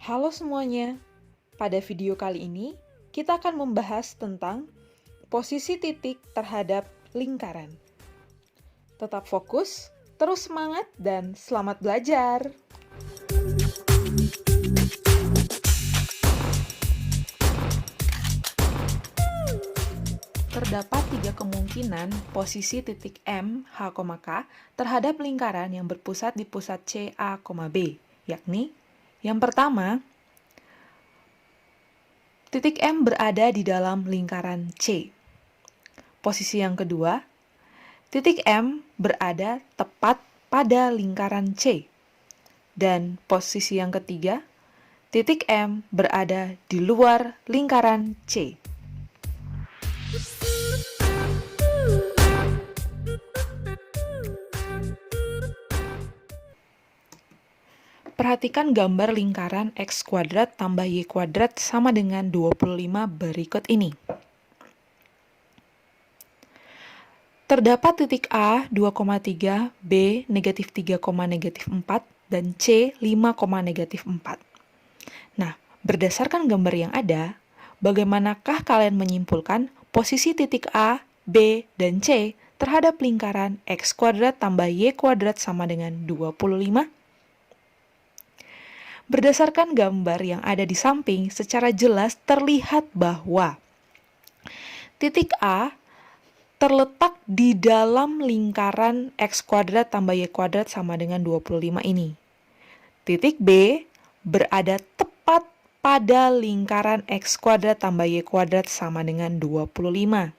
Halo semuanya, pada video kali ini kita akan membahas tentang posisi titik terhadap lingkaran. Tetap fokus, terus semangat, dan selamat belajar! Terdapat 3 kemungkinan posisi titik M, H, K terhadap lingkaran yang berpusat di pusat C, A, B, yakni yang pertama, titik M berada di dalam lingkaran C. Posisi yang kedua, titik M berada tepat pada lingkaran C. Dan posisi yang ketiga, titik M berada di luar lingkaran C. Perhatikan gambar lingkaran X kuadrat tambah Y kuadrat sama dengan 25 berikut ini. Terdapat titik A 2,3, B negatif 3, negatif 4, dan C 5, negatif 4. Nah, berdasarkan gambar yang ada, bagaimanakah kalian menyimpulkan posisi titik A, B, dan C terhadap lingkaran X kuadrat tambah Y kuadrat sama dengan 25? Berdasarkan gambar yang ada di samping, secara jelas terlihat bahwa titik A terletak di dalam lingkaran X kuadrat tambah Y kuadrat sama dengan 25 ini. Titik B berada tepat pada lingkaran X kuadrat tambah Y kuadrat sama dengan 25.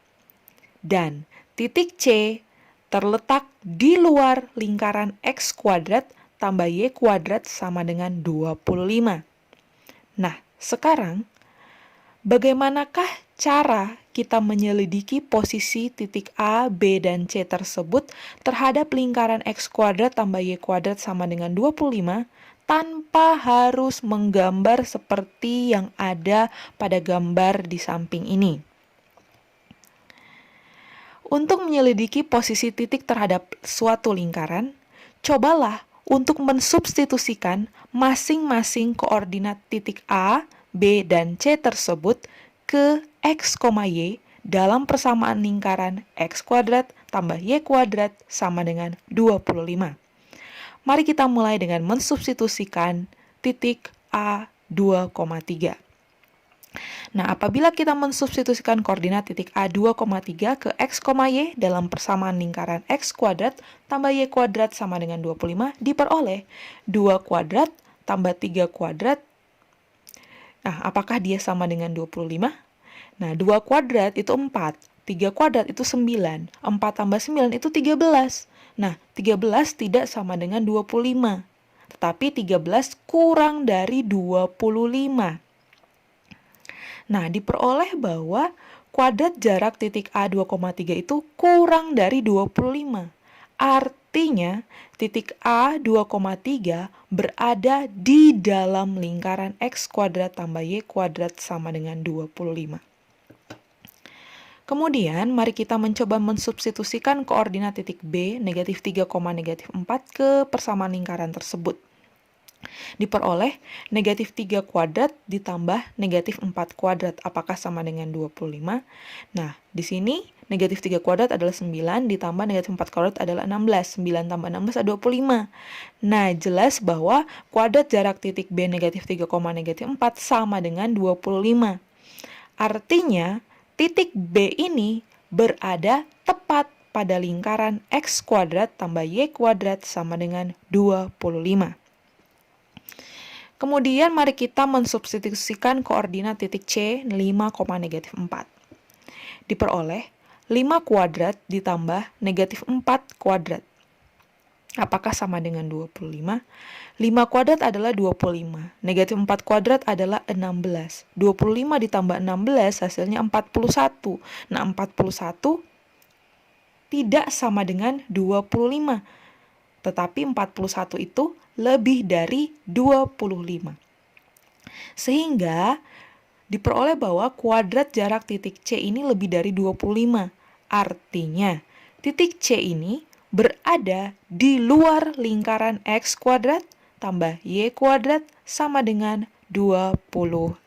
Dan titik C terletak di luar lingkaran X kuadrat tambah Y kuadrat sama dengan 25. Nah, sekarang bagaimanakah cara kita menyelidiki posisi titik A, B, dan C tersebut terhadap lingkaran X kuadrat tambah Y kuadrat sama dengan 25 tanpa harus menggambar seperti yang ada pada gambar di samping ini? Untuk menyelidiki posisi titik terhadap suatu lingkaran, cobalah untuk mensubstitusikan masing-masing koordinat titik A, B, dan C tersebut ke X, Y dalam persamaan lingkaran X kuadrat tambah Y kuadrat sama dengan 25. Mari kita mulai dengan mensubstitusikan titik A 2,3. Nah, apabila kita mensubstitusikan koordinat titik A 2,3 ke X, Y dalam persamaan lingkaran X kuadrat tambah Y kuadrat sama dengan 25, diperoleh 2 kuadrat tambah 3 kuadrat. Nah, apakah dia sama dengan 25? Nah, 2 kuadrat itu 4, 3 kuadrat itu 9, 4 tambah 9 itu 13. Nah, 13 tidak sama dengan 25, tetapi 13 kurang dari 25. Nah, diperoleh bahwa kuadrat jarak titik A 2,3 itu kurang dari 25. Artinya, titik A 2,3 berada di dalam lingkaran X kuadrat tambah Y kuadrat sama dengan 25. Kemudian, mari kita mencoba mensubstitusikan koordinat titik B negatif 3, negatif 4 ke persamaan lingkaran tersebut. Diperoleh negatif 3 kuadrat ditambah negatif 4 kuadrat. Apakah sama dengan 25? Nah, di sini negatif 3 kuadrat adalah 9 ditambah negatif 4 kuadrat adalah 16. 9 tambah 16 adalah 25. Nah, jelas bahwa kuadrat jarak titik B negatif 3, negatif 4 sama dengan 25. Artinya, titik B ini berada tepat pada lingkaran X kuadrat tambah Y kuadrat sama dengan 25. Kemudian mari kita mensubstitusikan koordinat titik C 5, negatif 4. Diperoleh 5 kuadrat ditambah negatif 4 kuadrat. Apakah sama dengan 25? 5 kuadrat adalah 25. Negatif 4 kuadrat adalah 16. 25 ditambah 16 hasilnya 41. Nah, 41 tidak sama dengan 25. Tetapi 41 itu lebih dari 25. Sehingga diperoleh bahwa kuadrat jarak titik C ini lebih dari 25. Artinya, titik C ini berada di luar lingkaran X kuadrat tambah Y kuadrat sama dengan 25.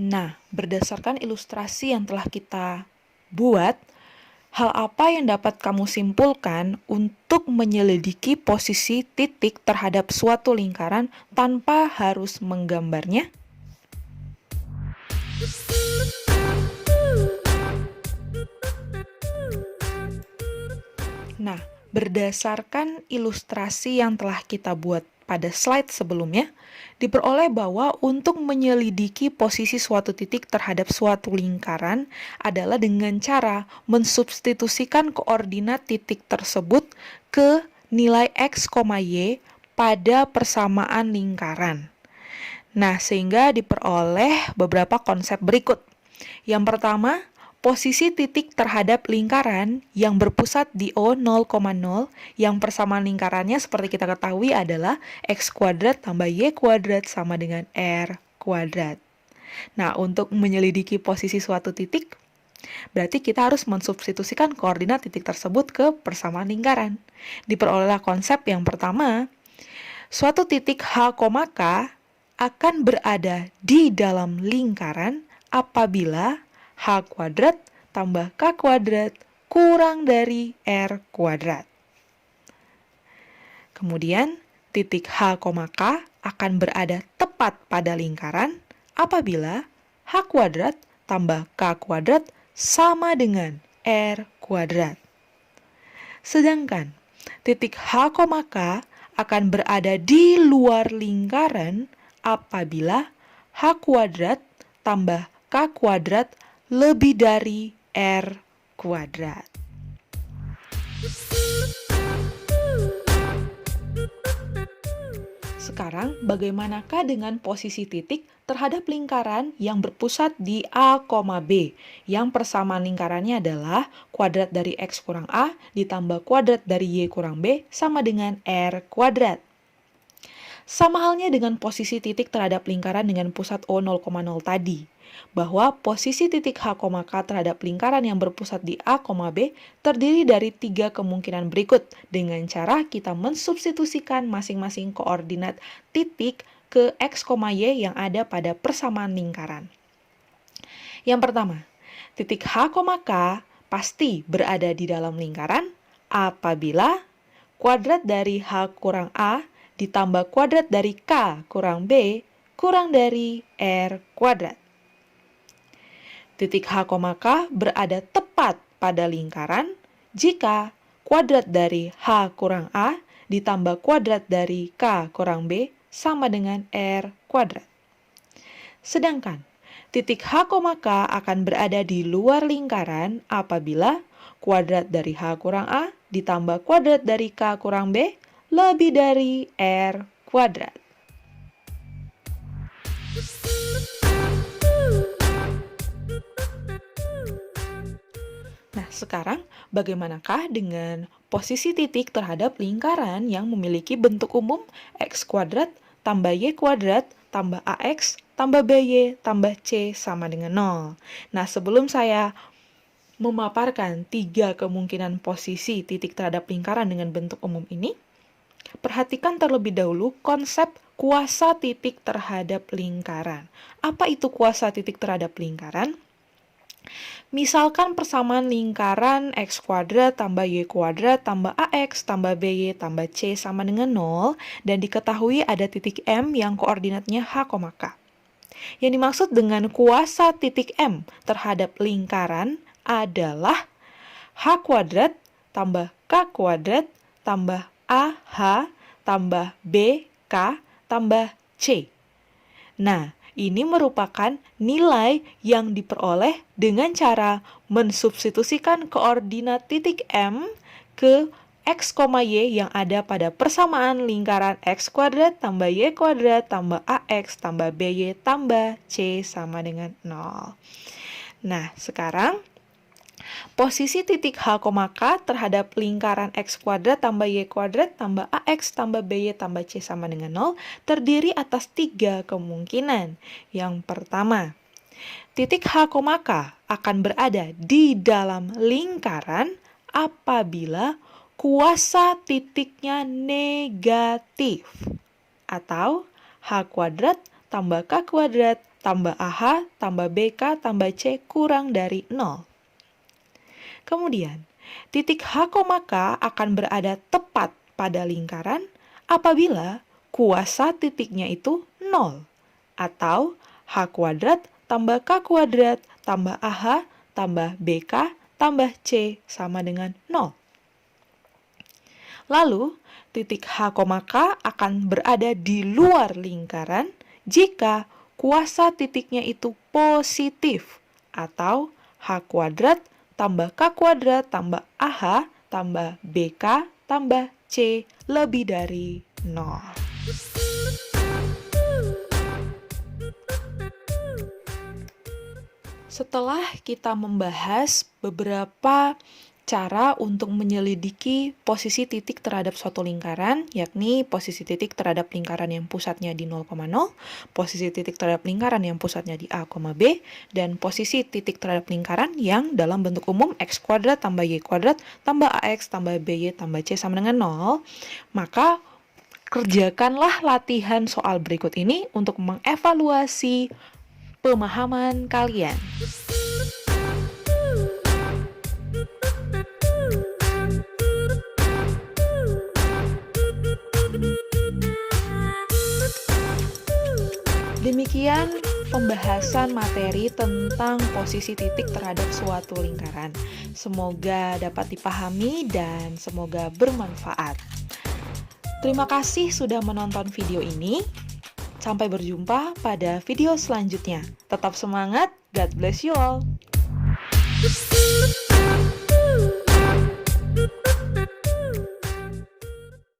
Nah, berdasarkan ilustrasi yang telah kita buat, hal apa yang dapat kamu simpulkan untuk menyelidiki posisi titik terhadap suatu lingkaran tanpa harus menggambarnya? Nah, berdasarkan ilustrasi yang telah kita buat pada slide sebelumnya, diperoleh bahwa untuk menyelidiki posisi suatu titik terhadap suatu lingkaran adalah dengan cara mensubstitusikan koordinat titik tersebut ke nilai x, y pada persamaan lingkaran. Nah, sehingga diperoleh beberapa konsep berikut. Yang pertama, posisi titik terhadap lingkaran yang berpusat di O 0,0 yang persamaan lingkarannya seperti kita ketahui adalah x kuadrat tambah y kuadrat sama dengan r kuadrat. Nah, untuk menyelidiki posisi suatu titik, berarti kita harus mensubstitusikan koordinat titik tersebut ke persamaan lingkaran. Diperolehlah konsep yang pertama, suatu titik H, K akan berada di dalam lingkaran apabila H kuadrat tambah K kuadrat kurang dari R kuadrat. Kemudian, titik H, K akan berada tepat pada lingkaran apabila H kuadrat tambah K kuadrat sama dengan R kuadrat. Sedangkan, titik H, K akan berada di luar lingkaran apabila H kuadrat tambah K kuadrat lebih dari R kuadrat. Sekarang, bagaimanakah dengan posisi titik terhadap lingkaran yang berpusat di A, B, yang persamaan lingkarannya adalah kuadrat dari X kurang A ditambah kuadrat dari Y kurang B sama dengan R kuadrat. Sama halnya dengan posisi titik terhadap lingkaran dengan pusat O 0,0 tadi, bahwa posisi titik H, K terhadap lingkaran yang berpusat di A, B terdiri dari 3 kemungkinan berikut dengan cara kita mensubstitusikan masing-masing koordinat titik ke X, Y yang ada pada persamaan lingkaran. Yang pertama, titik H, K pasti berada di dalam lingkaran apabila kuadrat dari H kurang A ditambah kuadrat dari K kurang B kurang dari R kuadrat. Titik H, K berada tepat pada lingkaran jika kuadrat dari H kurang A ditambah kuadrat dari K kurang B sama dengan R kuadrat. Sedangkan, titik H, K akan berada di luar lingkaran apabila kuadrat dari H kurang A ditambah kuadrat dari K kurang B lebih dari R kuadrat. Nah, sekarang bagaimanakah dengan posisi titik terhadap lingkaran yang memiliki bentuk umum X kuadrat tambah Y kuadrat tambah AX tambah BY tambah C sama dengan 0. Nah, sebelum saya memaparkan 3 kemungkinan posisi titik terhadap lingkaran dengan bentuk umum ini, perhatikan terlebih dahulu konsep kuasa titik terhadap lingkaran. Apa itu kuasa titik terhadap lingkaran? Misalkan persamaan lingkaran X kuadrat tambah Y kuadrat tambah AX tambah BY tambah C sama dengan 0 dan diketahui ada titik M yang koordinatnya H, K. Yang dimaksud dengan kuasa titik M terhadap lingkaran adalah H kuadrat tambah K kuadrat tambah AH tambah BK tambah C. Nah, ini merupakan nilai yang diperoleh dengan cara mensubstitusikan koordinat titik M ke X, Y yang ada pada persamaan lingkaran X kuadrat tambah Y kuadrat tambah AX tambah BY tambah C sama dengan 0. Nah, sekarang posisi titik H, K terhadap lingkaran X kuadrat tambah Y kuadrat tambah AX tambah BY tambah C sama dengan 0 terdiri atas 3 kemungkinan. Yang pertama, titik H, K akan berada di dalam lingkaran apabila kuasa titiknya negatif atau H kuadrat tambah K kuadrat tambah AH tambah BK tambah C kurang dari 0. Kemudian, titik H, K akan berada tepat pada lingkaran apabila kuasa titiknya itu 0, atau H kuadrat tambah K kuadrat tambah AH tambah BK tambah C sama dengan 0. Lalu, titik H, K akan berada di luar lingkaran jika kuasa titiknya itu positif, atau H kuadrat tambah K kuadrat tambah AH tambah BK tambah C lebih dari 0. Setelah kita membahas beberapa cara untuk menyelidiki posisi titik terhadap suatu lingkaran, yakni posisi titik terhadap lingkaran yang pusatnya di 0,0, posisi titik terhadap lingkaran yang pusatnya di A, B, dan posisi titik terhadap lingkaran yang dalam bentuk umum X kuadrat tambah Y kuadrat tambah AX tambah BY tambah C sama dengan 0, maka kerjakanlah latihan soal berikut ini untuk mengevaluasi pemahaman kalian. Demikian pembahasan materi tentang posisi titik terhadap suatu lingkaran. Semoga dapat dipahami dan semoga bermanfaat. Terima kasih sudah menonton video ini. Sampai berjumpa pada video selanjutnya. Tetap semangat, God bless you all.